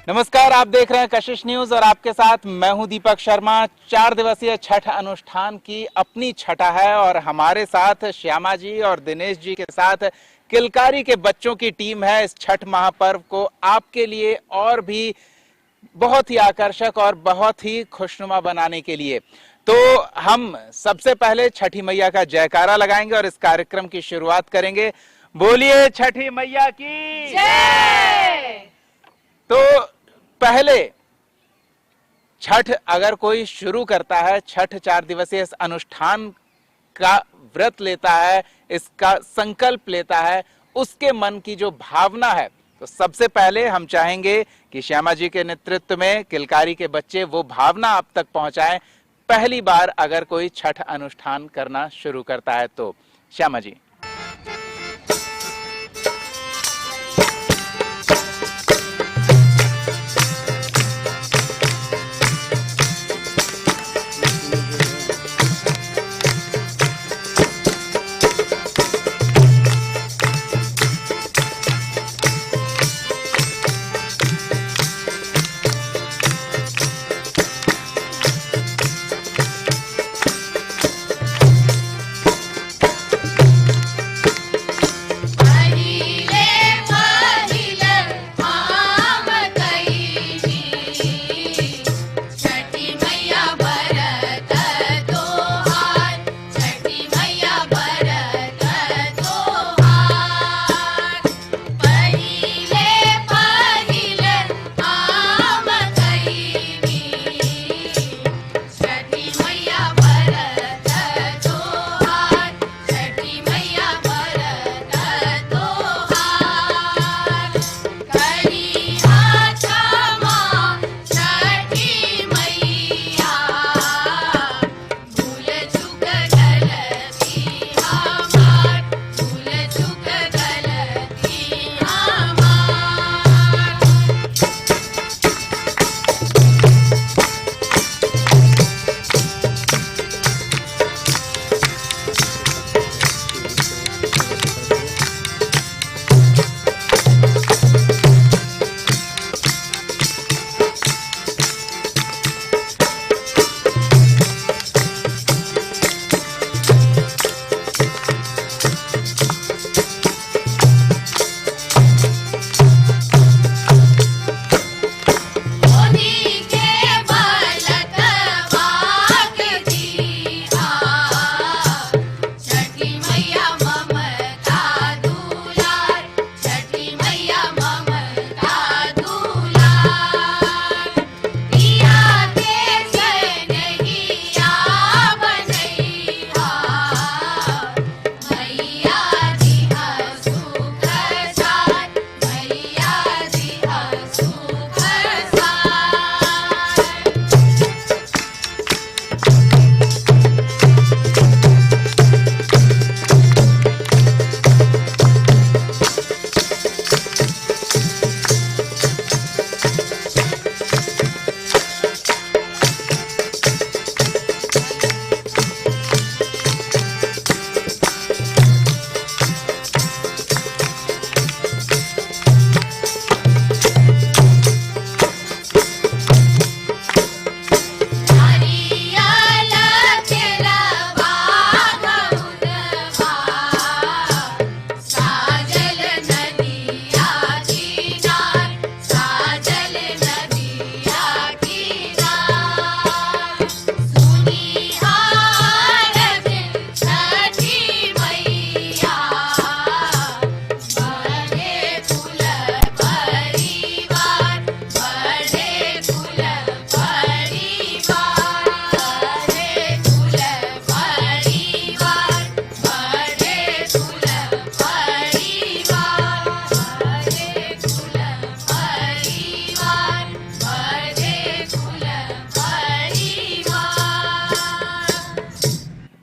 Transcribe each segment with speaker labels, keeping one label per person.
Speaker 1: नमस्कार, आप देख रहे हैं कशिश न्यूज और आपके साथ मैं हूं दीपक शर्मा। 4 दिवसीय छठ अनुष्ठान की अपनी छठा है और हमारे साथ श्यामा जी और दिनेश जी के साथ किलकारी के बच्चों की टीम है इस छठ महापर्व को आपके लिए और भी बहुत ही आकर्षक और बहुत ही खुशनुमा बनाने के लिए। तो हम सबसे पहले छठी मैया का जयकारा लगाएंगे और इस कार्यक्रम की शुरुआत करेंगे। बोलिए छठी मैया की
Speaker 2: जय।
Speaker 1: तो पहले छठ अगर कोई शुरू करता है, छठ 4 दिवसीय इस अनुष्ठान का व्रत लेता है, इसका संकल्प लेता है, उसके मन की जो भावना है, तो सबसे पहले हम चाहेंगे कि श्यामा जी के नेतृत्व में किलकारी के बच्चे वो भावना आप तक पहुंचाएं। पहली बार अगर कोई छठ अनुष्ठान करना शुरू करता है तो श्यामा जी।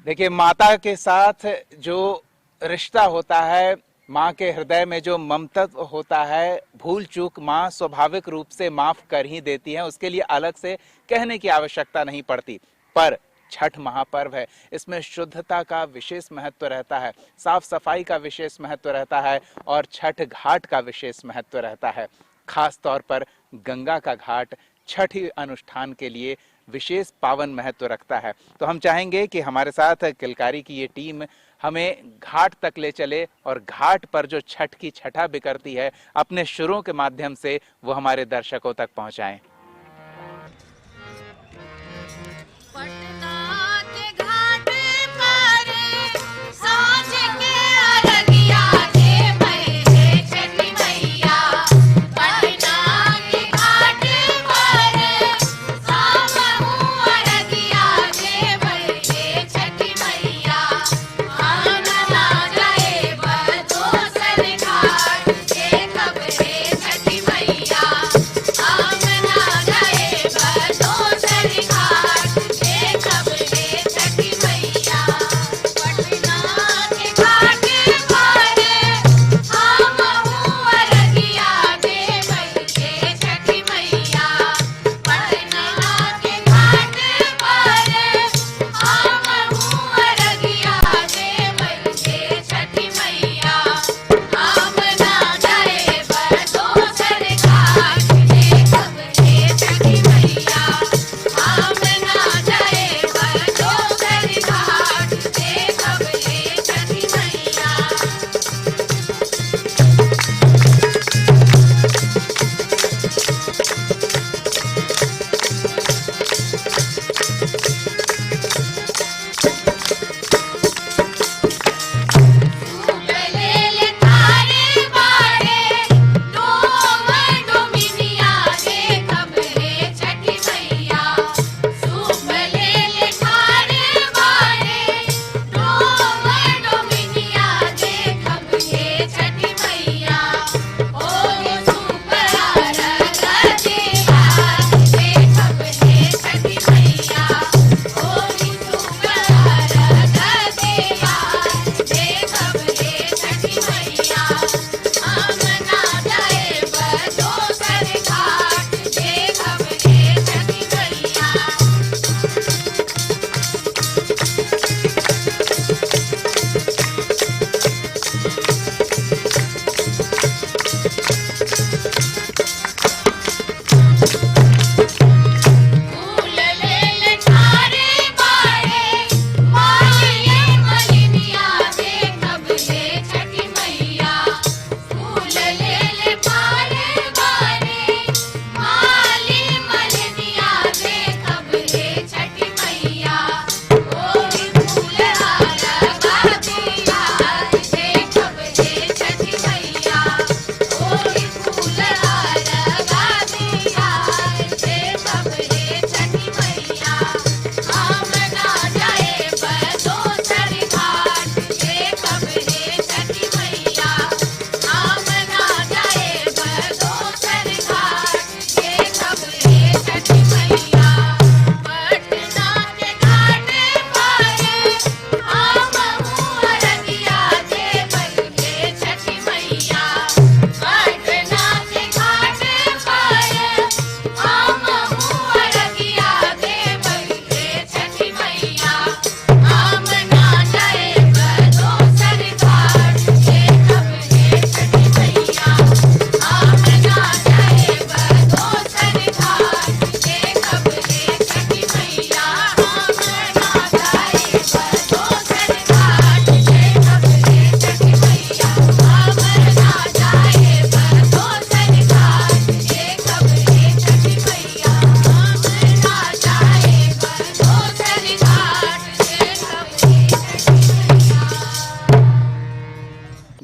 Speaker 1: देखिए, माता के साथ जो रिश्ता होता है, माँ के हृदय में जो ममतत्व होता है, भूल चूक माँ स्वाभाविक रूप से माफ कर ही देती है, उसके लिए अलग से कहने की आवश्यकता नहीं पड़ती। पर छठ महापर्व है, इसमें शुद्धता का विशेष महत्व रहता है, साफ सफाई का विशेष महत्व रहता है और छठ घाट का विशेष महत्व रहता है। खास तौर पर गंगा का घाट छठ अनुष्ठान के लिए विशेष पावन महत्व रखता है। तो हम चाहेंगे कि हमारे साथ किलकारी की ये टीम हमें घाट तक ले चले और घाट पर जो छठ की छठा बिखरती है अपने शुरों के माध्यम से वो हमारे दर्शकों तक पहुंचाएं।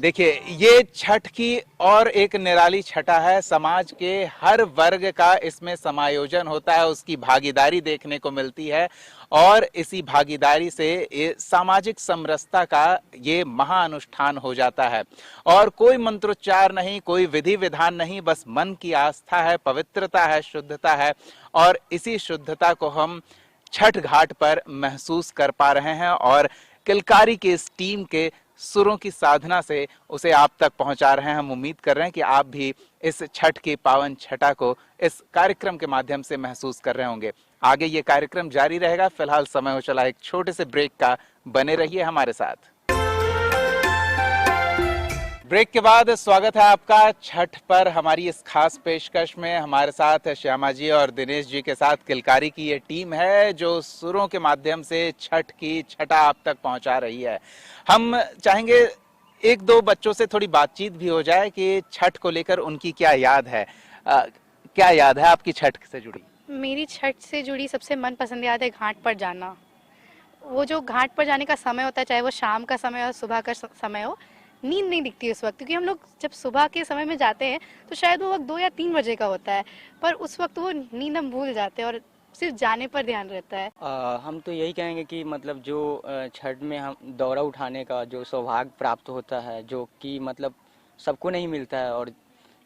Speaker 1: देखिए, ये छठ की और एक निराली छठा है। समाज के हर वर्ग का इसमें समायोजन होता है, उसकी भागीदारी देखने को मिलती है और इसी भागीदारी से ये सामाजिक समरसता का ये महाअनुष्ठान हो जाता है। और कोई मंत्रोच्चार नहीं, कोई विधि विधान नहीं, बस मन की आस्था है, पवित्रता है, शुद्धता है और इसी शुद्धता को हम छठ घाट पर महसूस कर पा रहे हैं और किलकारी की इस टीम के सुरों की साधना से उसे आप तक पहुंचा रहे हैं। हम उम्मीद कर रहे हैं कि आप भी इस छठ की पावन छठा को इस कार्यक्रम के माध्यम से महसूस कर रहे होंगे। आगे ये कार्यक्रम जारी रहेगा। फिलहाल समय हो चला एक छोटे से ब्रेक का, बने रहिए हमारे साथ। ब्रेक के बाद स्वागत है आपका छठ पर हमारी इस खास पेशकश में। हमारे साथ श्यामा जी और दिनेश जी के साथ किलकारी की ये टीम है जो सुरों के माध्यम से छठ की छठा आप तक पहुंचा रही है। हम चाहेंगे एक दो बच्चों से थोड़ी बातचीत भी हो जाए कि छठ को लेकर उनकी क्या याद है। क्या याद है आपकी छठ से जुड़ी?
Speaker 2: मेरी छठ से जुड़ी सबसे मनपसंद याद है घाट पर जाना। वो जो घाट पर जाने का समय होता है, चाहे वो शाम का समय हो समय का समय हो, नींद नहीं दिखती उस वक्त, क्योंकि हम लोग जब सुबह के समय में जाते हैं तो शायद वो वक्त 2 या 3 बजे का होता है, पर उस वक्त वो नींद हम भूल जाते हैं और सिर्फ जाने पर ध्यान रहता है।
Speaker 3: हम तो यही कहेंगे कि मतलब जो छठ में हम दौरा उठाने का जो सौभाग्य प्राप्त होता है, जो कि मतलब सबको नहीं मिलता है और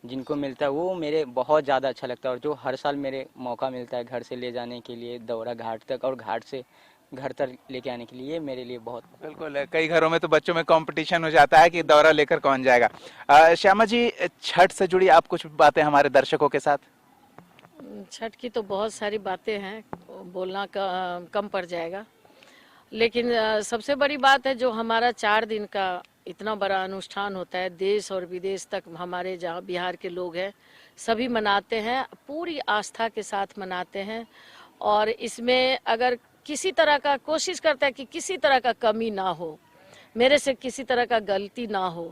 Speaker 3: जिनको मिलता है वो मेरे बहुत ज़्यादा अच्छा लगता है। और जो हर साल मेरे मौका मिलता है घर से ले जाने के लिए दौरा घाट तक और घाट से घर तक लेके आने के लिए, मेरे लिए बहुत।
Speaker 1: बिल्कुल, कई घरों में तो बच्चों में कंपटीशन हो जाता है कि दौरा लेकर कौन जाएगा। श्यामा जी, छठ से जुड़ी आप कुछ बातें हमारे दर्शकों के साथ।
Speaker 4: छठ की तो बहुत सारी बातें हैं, बोलना कम पड़ जाएगा, लेकिन सबसे बड़ी बात है जो हमारा 4 दिन का इतना बड़ा अनुष्ठान होता है, देश और विदेश तक हमारे जहाँ बिहार के लोग हैं सभी मनाते हैं, पूरी आस्था के साथ मनाते हैं। और इसमें अगर किसी तरह का कोशिश करता है कि किसी तरह का कमी ना हो, मेरे से किसी तरह का गलती ना हो,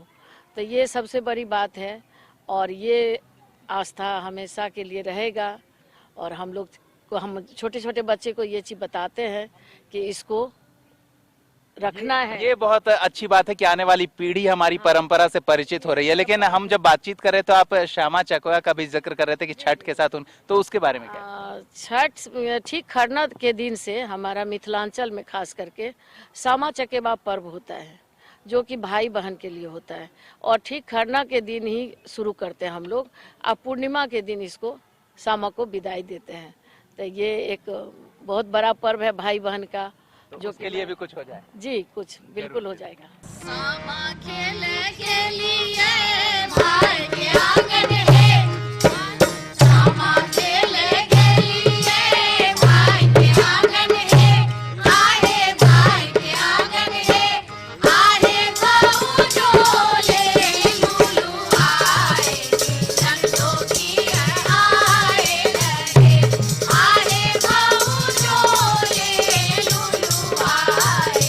Speaker 4: तो ये सबसे बड़ी बात है। और ये आस्था हमेशा के लिए रहेगा। और हम लोग को, हम छोटे छोटे बच्चे को ये चीज़ बताते हैं कि इसको रखना है।
Speaker 1: ये बहुत अच्छी बात है कि आने वाली पीढ़ी हमारी परंपरा से परिचित हो रही है। लेकिन हम जब बातचीत कर रहे तो आप श्यामा चकवा का भी जिक्र कर रहे थे कि छठ के साथ तो उसके बारे में क्या?
Speaker 4: छठ ठीक खरना के दिन से हमारा मिथिलांचल में खास करके सामा चकेबा पर्व होता है, जो कि भाई बहन के लिए होता है। और ठीक खरना के दिन ही शुरू करते हैं हम लोग, अब पूर्णिमा के दिन इसको सामा को विदाई देते हैं। तो ये एक बहुत बड़ा पर्व है भाई बहन का,
Speaker 1: तो
Speaker 4: जो
Speaker 1: के लिए भी कुछ हो जाए।
Speaker 4: जी, कुछ बिल्कुल हो जाएगा।
Speaker 5: सामा खेले के लिए भाई के आंगन है, सामा खेले के लिए भाई के आंगन है, आहे भाई के आंगन है, आहे भाऊ झोले लूलू आए, नंदो की आए रहे, आहे भाऊ झोले लूलू आए,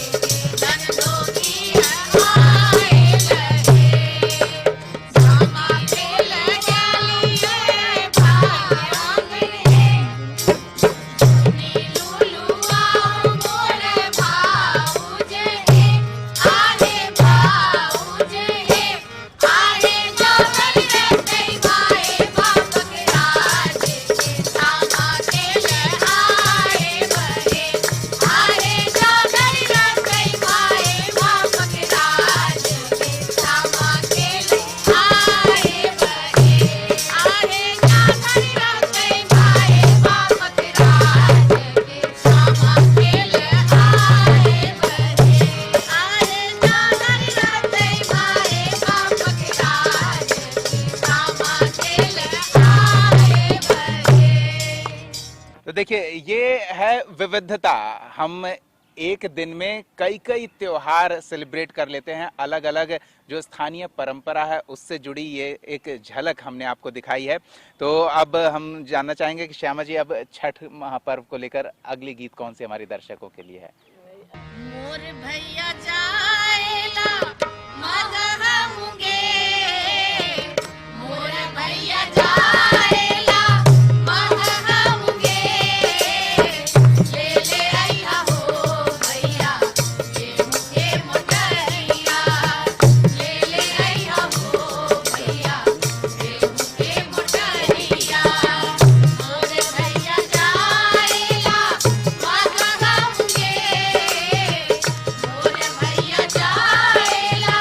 Speaker 5: नंदो की आए रहे, सामा खेले के लिए भाई आंगन है, लूलू आओ मोरे भाऊज है, आहे भाऊज है, आहे जोगन रहते भाई बापक राज के, सामा खेले आए बहे, आहे जोगन रहते भाई बापक राज के, सामा खेले आए बहे, आहे जोगन रहते भाई बापक राज के, सामा खेले आए बहे, आहे जोगन रहते भाई बापक राज के, सामा खेले आए बहे।
Speaker 1: तो देखिए, ये है विविधता। हम एक दिन में कई कई त्योहार सेलिब्रेट कर लेते हैं, अलग अलग जो स्थानीय परंपरा है उससे जुड़ी ये एक झलक हमने आपको दिखाई है। तो अब हम जानना चाहेंगे कि श्यामा जी, अब छठ महापर्व को लेकर अगली गीत कौन सी हमारे दर्शकों के लिए है?
Speaker 5: मोर भैया जाएला मगह मुंगे, मोर भैया जाएला मगह मुंगे, ले ले आइया हो भैया ये मुझे मोटरिया, ले ले आइया हो भैया ये मुझे मोटरिया, मोर भैया जाएला मगह मुंगे, मोर भैया जाएला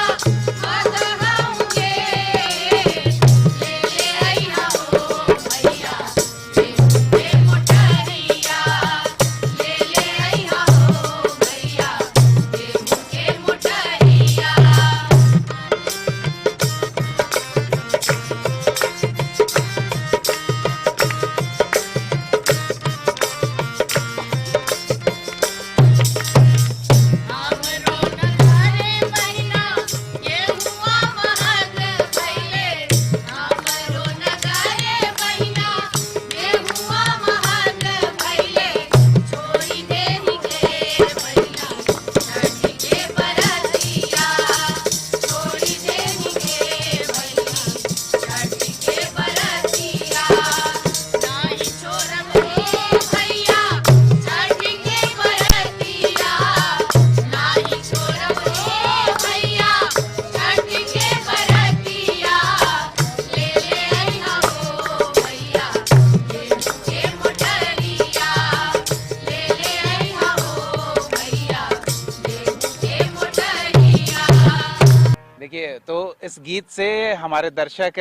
Speaker 1: इस गीत से हमारे दर्शक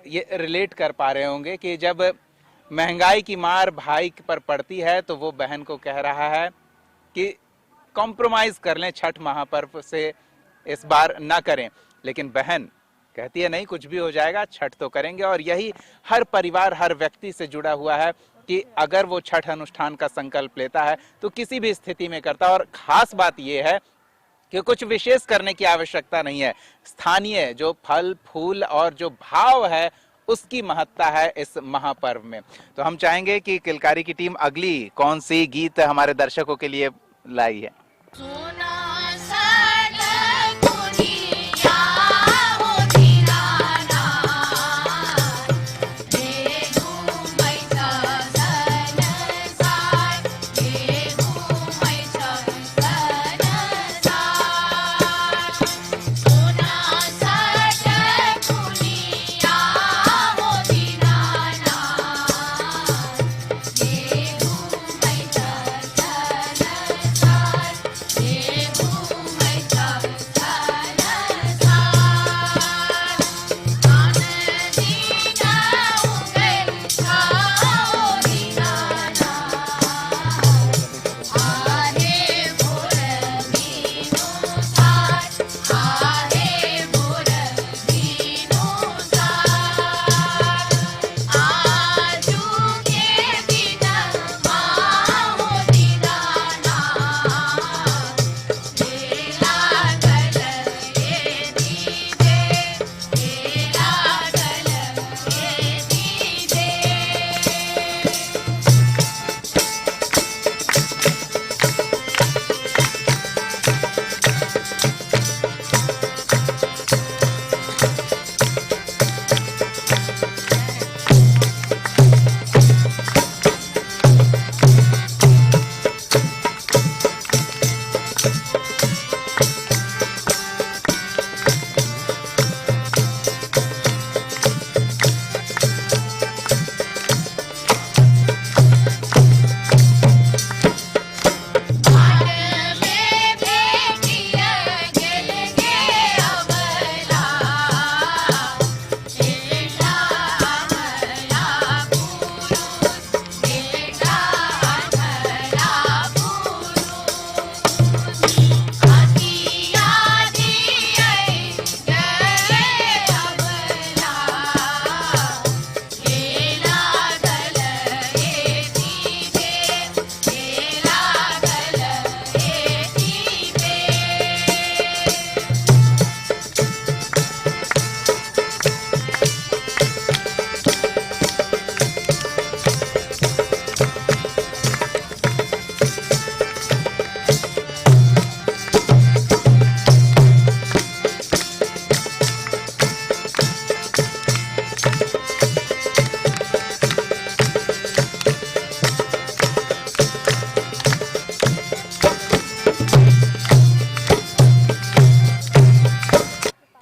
Speaker 1: ये रिलेट कर पा रहे होंगे कि जब महंगाई की मार भाई पर पड़ती है तो वो बहन को कह रहा है कि कॉम्प्रोमाइज कर लें, छठ महापर्व से इस बार ना करें। लेकिन बहन कहती है नहीं, कुछ भी हो जाएगा, छठ तो करेंगे। और यही हर परिवार, हर व्यक्ति से जुड़ा हुआ है कि अगर वो छठ अनुष्ठान का संकल्प लेता है तो किसी भी स्थिति में करता है। और खास बात यह है कि कुछ विशेष करने की आवश्यकता नहीं है। स्थानीय जो फल फूल और जो भाव है उसकी महत्ता है इस महापर्व में। तो हम चाहेंगे कि किलकारी की टीम अगली कौन सी गीत हमारे दर्शकों के लिए लाई है।
Speaker 5: सुना सड़क दुनिया हो दीनाना रे घूमै छ संसार रे घूमै छ संसार सुना सड़क दुनिया हो दीनाना रे घूमै छ संसार रे घूमै छ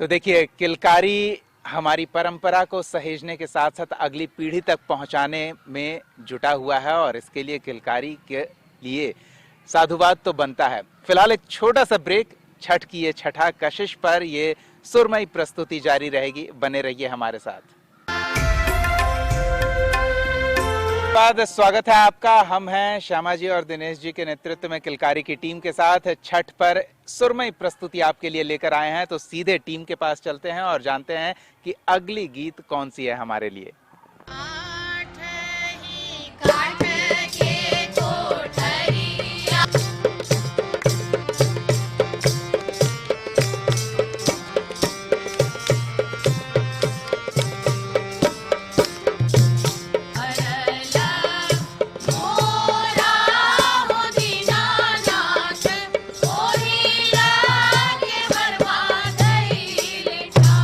Speaker 1: तो देखिए, किलकारी हमारी परंपरा को सहेजने के साथ साथ अगली पीढ़ी तक पहुंचाने में जुटा हुआ है और इसके लिए किलकारी के लिए साधुवाद तो बनता है। फिलहाल एक छोटा सा ब्रेक, छठ की ये छठा कशिश पर ये सुरमई प्रस्तुति जारी रहेगी। बने रहिए हमारे साथ। बाद स्वागत है आपका। हम हैं श्यामा जी और दिनेश जी के नेतृत्व में किलकारी की टीम के साथ छठ पर सुरमई प्रस्तुति आपके लिए लेकर आए हैं। तो सीधे टीम के पास चलते हैं और जानते हैं कि अगली गीत कौन सी है हमारे लिए।
Speaker 5: आठ ही काठ के कोठरिया अरला मोरा हो दीनानाथ ओहिला के बर्बाद लेठा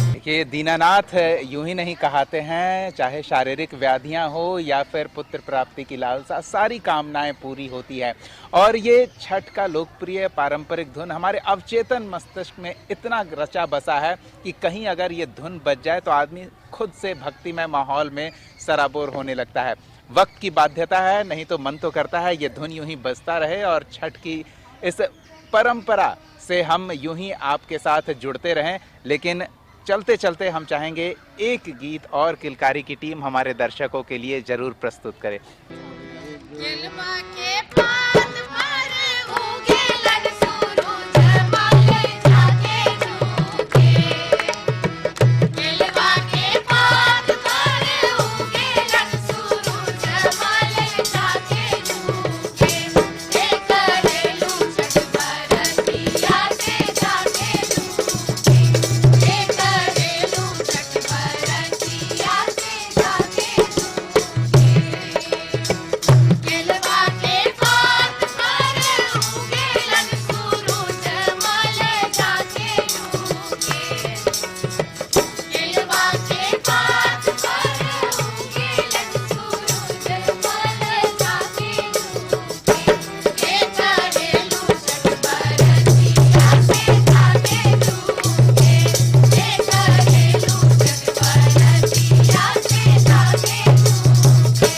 Speaker 1: देखिए, दीनानाथ यूं ही नहीं कहाते हैं। चाहे शारीरिक व्याधियां हो या फिर पुत्र प्राप्ति की लालसा, सारी कामनाएं पूरी होती है। और ये छठ का लोकप्रिय पारंपरिक धुन हमारे अवचेतन मस्तिष्क में इतना रचा बसा है कि कहीं अगर ये धुन बज जाए तो आदमी खुद से भक्तिमय माहौल में सराबोर होने लगता है। वक्त की बाध्यता है, नहीं तो मन तो करता है ये धुन यूं ही बजता रहे और छठ की इस परंपरा से हम यूं ही आपके साथ जुड़ते रहें, लेकिन चलते चलते हम चाहेंगे एक गीत और किलकारी की टीम हमारे दर्शकों के लिए जरूर प्रस्तुत करे।
Speaker 5: केलवा के पात पर उगेलन सूरज माले जाके झूके। केलवा के पात पर उगेलन सूरज माले जाके झूके। हे करेलू छठ बरतिया से जाके झूके। हे करेलू छठ बरतिया से जाके झूके। केलवा के पात पर उगेलन सूरज माले जाके झूके। केलवा के पात पर उगेलन सूरज माले जाके झूके। हे करेलू छठ बरतिया से जाके झूके। हे करेलू छठ बरतिया से जाके झूके।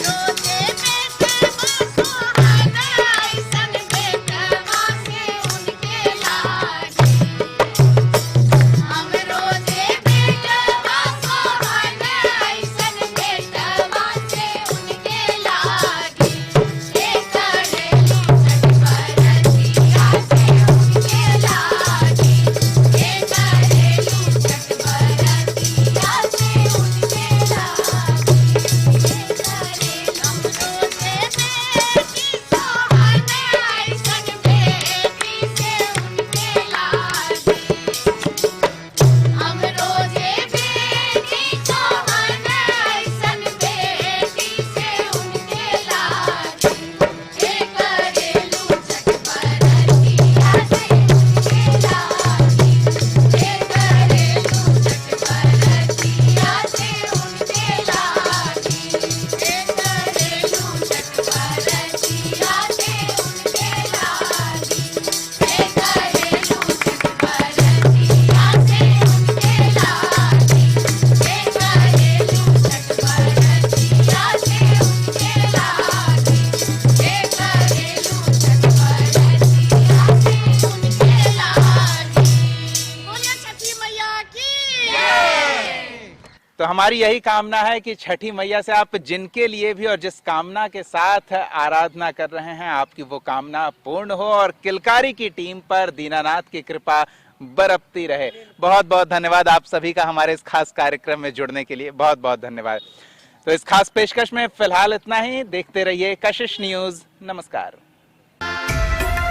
Speaker 5: रोजे बेटवा सोहाना ऐसन बेटवा से उनके लागी। हम रोजे बेटवा सोहाना ऐसन बेटवा से उनके लागी। हे करेलू छठ बरतिया से उनके लागी। हे करेलू छठ बरतिया से उनके लागी। हम रोजे बेटी सोहाना ऐसन बेटी से उनके लागी। हम रोजे बेटी सोहाना ऐसन बेटी से उनके लागी। हे करेलू छठ बरतिया से उनके लागी। हे करेलू छठ बरतिया से उनके लागी। हे करेलू छठ बरतिया से उनके लागी। हे करेलू छठ बरतिया से उनके लागी। हे करेलू छठ बरतिया से उनके लागी। हे करेलू छठ बरतिया से उनके लागी। बोलिए छठी मैया की।
Speaker 1: तो हमारी यही कामना है कि छठी मैया से आप जिनके लिए भी और जिस कामना के साथ आराधना कर रहे हैं, आपकी वो कामना पूर्ण हो और किलकारी की टीम पर दीनानाथ की कृपा बरपती रहे। बहुत बहुत धन्यवाद आप सभी का हमारे इस खास कार्यक्रम में जुड़ने के लिए, बहुत बहुत धन्यवाद। तो इस खास पेशकश में फिलहाल इतना ही। देखते रहिए कशिश न्यूज। नमस्कार।